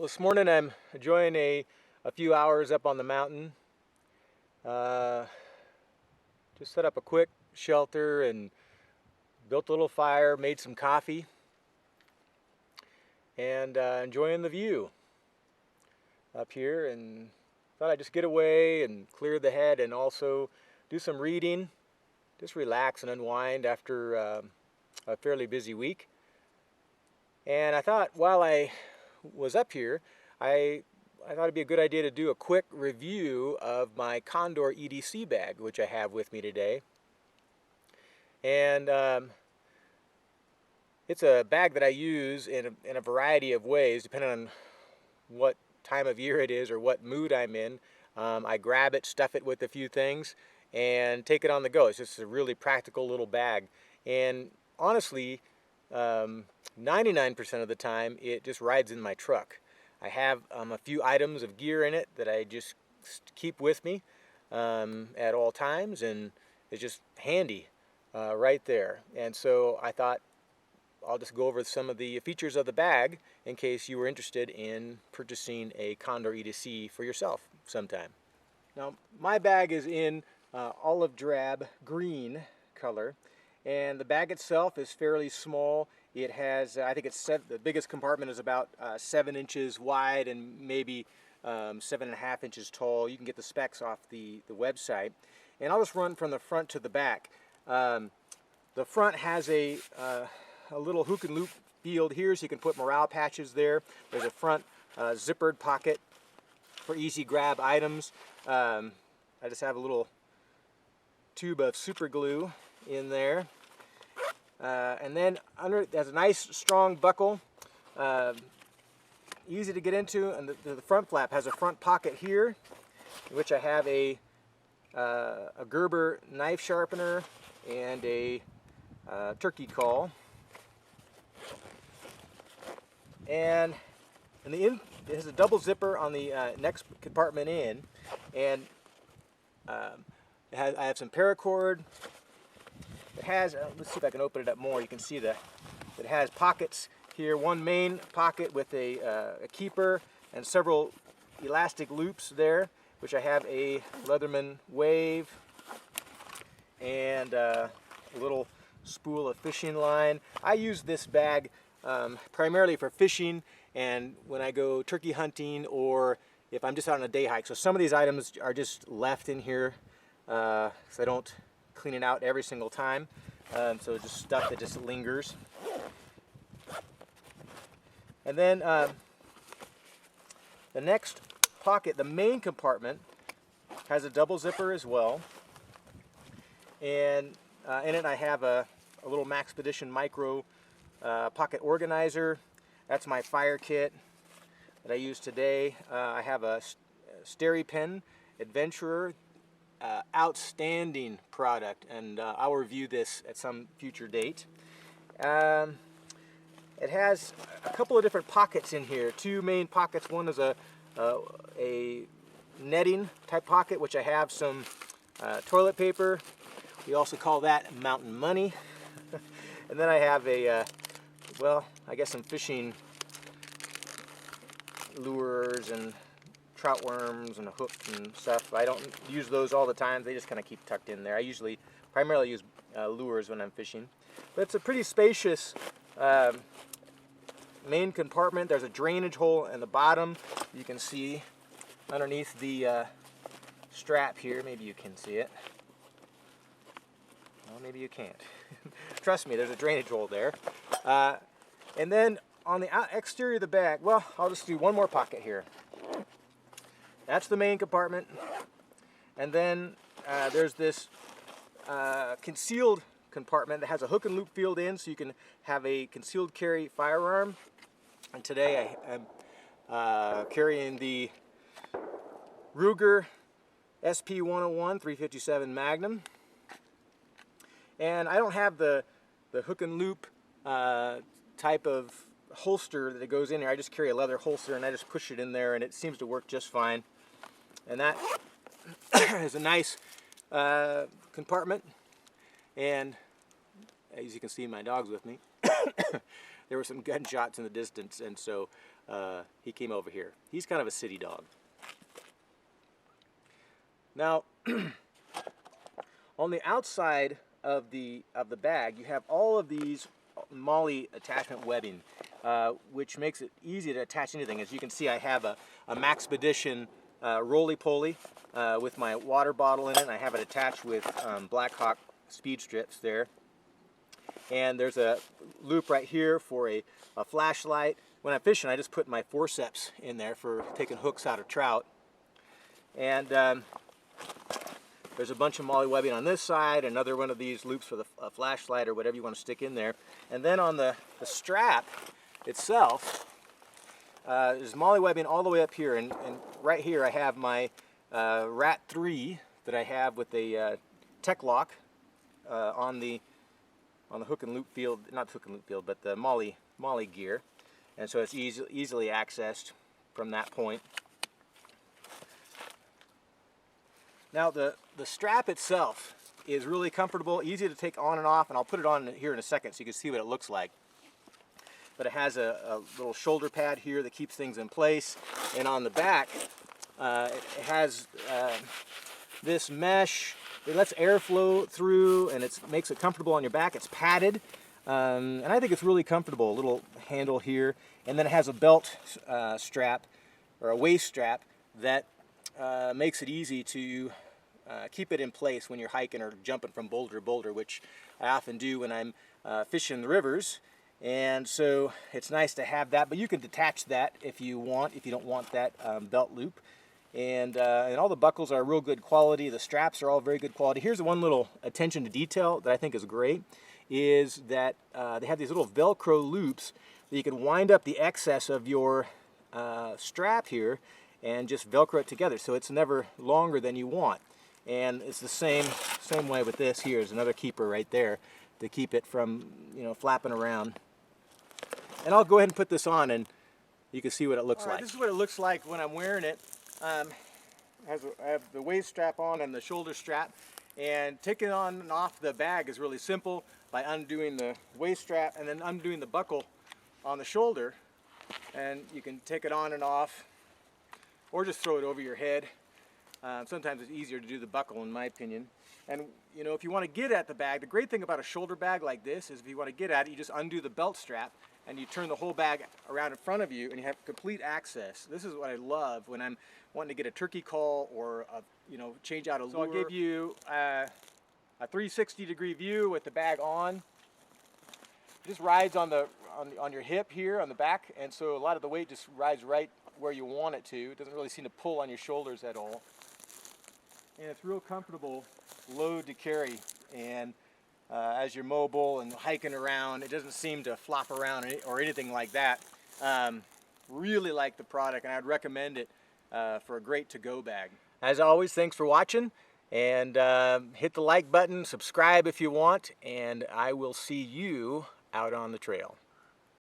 Well, this morning I'm enjoying a few hours up on the mountain. Uh, just set up a quick shelter and built a little fire, made some coffee, and enjoying the view up here. And thought I'd just get away and clear the head and also do some reading, just relax and unwind after a fairly busy week. And I thought while I was up here, I thought it'd be a good idea to do a quick review of my Condor EDC bag, which I have with me today. And it's a bag that I use in a variety of ways, depending on what time of year it is or what mood I'm in. I grab it, stuff it with a few things, and take it on the go. It's just a really practical little bag. And honestly, 99% of the time it just rides in my truck. I have a few items of gear in it that I just keep with me at all times, and it's just handy right there. And so I thought I'll just go over some of the features of the bag in case you were interested in purchasing a Condor EDC for yourself sometime. Now, my bag is in olive drab green color, and the bag itself is fairly small. It has, I think it's the biggest compartment is about 7 inches wide and maybe 7.5 inches tall. You can get the specs off the website. And I'll just run from the front to the back. The front has a little hook and loop field here, so you can put morale patches there. There's a front zippered pocket for easy grab items. I just have a little tube of super glue in there. And then under it has a nice strong buckle, easy to get into, and the front flap has a front pocket here, in which I have a Gerber knife sharpener and a turkey call. And it has a double zipper on the next compartment in, and I have some paracord. It has, let's see if I can open it up more. You can see it has pockets here. One main pocket with a keeper and several elastic loops there, which I have a Leatherman wave and a little spool of fishing line. I use this bag primarily for fishing and when I go turkey hunting or if I'm just out on a day hike. So some of these items are just left in here because I don't clean it out every single time, so just stuff that just lingers. And then the next pocket, the main compartment, has a double zipper as well, and in it I have a little Maxpedition Micro pocket organizer. That's my fire kit that I use today. I have a STRAVA Adventurer. Outstanding product, and I'll review this at some future date. It has a couple of different pockets in here. Two main pockets. One is a netting type pocket, which I have some toilet paper. We also call that mountain money. And then I have well, I guess some fishing lures and trout worms and a hook and stuff. I don't use those all the time. They just kind of keep tucked in there. I usually primarily use lures when I'm fishing. But it's a pretty spacious main compartment. There's a drainage hole in the bottom. You can see underneath the strap here. Maybe you can see it. Well, maybe you can't. Trust me, there's a drainage hole there. And then on the exterior of the bag, well, I'll just do one more pocket here. That's the main compartment, and then there's this concealed compartment that has a hook and loop field in, so you can have a concealed carry firearm. And today I'm carrying the Ruger SP101 357 Magnum, and I don't have the hook and loop type of holster that goes in there. I just carry a leather holster and I just push it in there, and it seems to work just fine. And that is a nice compartment, and as you can see, my dog's with me. there were some gunshots in the distance, and so he came over here. He's kind of a city dog. Now, on the outside of the bag, you have all of these MOLLE attachment webbing, which makes it easy to attach anything. As you can see, I have a Maxpedition roly-poly with my water bottle in it. And I have it attached with Blackhawk speed strips there. And there's a loop right here for a flashlight. When I'm fishing, I just put my forceps in there for taking hooks out of trout. And there's a bunch of MOLLE webbing on this side, another one of these loops for the flashlight or whatever you want to stick in there. And then on the strap itself, there's MOLLE webbing all the way up here. And right here I have my Rat 3 that I have with a tech lock on the hook and loop field, not the hook and loop field, but the MOLLE gear. And so it's easily accessed from that point. Now the strap itself is really comfortable, easy to take on and off, and I'll put it on here in a second so you can see what it looks like. But it has a little shoulder pad here that keeps things in place, and on the back it has this mesh. It lets air flow through, and it makes it comfortable on your back. It's padded, and I think it's really comfortable. A little handle here, and then it has a belt strap, or a waist strap, that makes it easy to keep it in place when you're hiking or jumping from boulder to boulder, which I often do when I'm fishing the rivers. And so it's nice to have that, but you can detach that if you want, if you don't want that belt loop. And all the buckles are real good quality. The straps are all very good quality. Here's one little attention to detail that I think is great, is that they have these little Velcro loops that you can wind up the excess of your strap here and just Velcro it together, so it's never longer than you want. And it's the same way with this. Here's another keeper right there to keep it from, you know, flapping around. And I'll go ahead and put this on, and you can see what it looks like. This is what it looks like when I'm wearing it. I have the waist strap on and the shoulder strap, and taking on and off the bag is really simple by undoing the waist strap and then undoing the buckle on the shoulder, and you can take it on and off, or just throw it over your head. Sometimes it's easier to do the buckle, in my opinion. And you know, if you want to get at the bag, the great thing about a shoulder bag like this is if you want to get at it, you just undo the belt strap and you turn the whole bag around in front of you, and you have complete access. This is what I love when I'm wanting to get a turkey call or change out a lure. So I'll give you a 360-degree view with the bag on. It just rides on your hip here on the back, and so a lot of the weight just rides right where you want it to. It doesn't really seem to pull on your shoulders at all. And it's real comfortable load to carry, and as you're mobile and hiking around, it doesn't seem to flop around or anything like that. Really like the product, and I'd recommend it for a great to-go bag. As always, thanks for watching, and hit the like button, subscribe if you want, and I will see you out on the trail.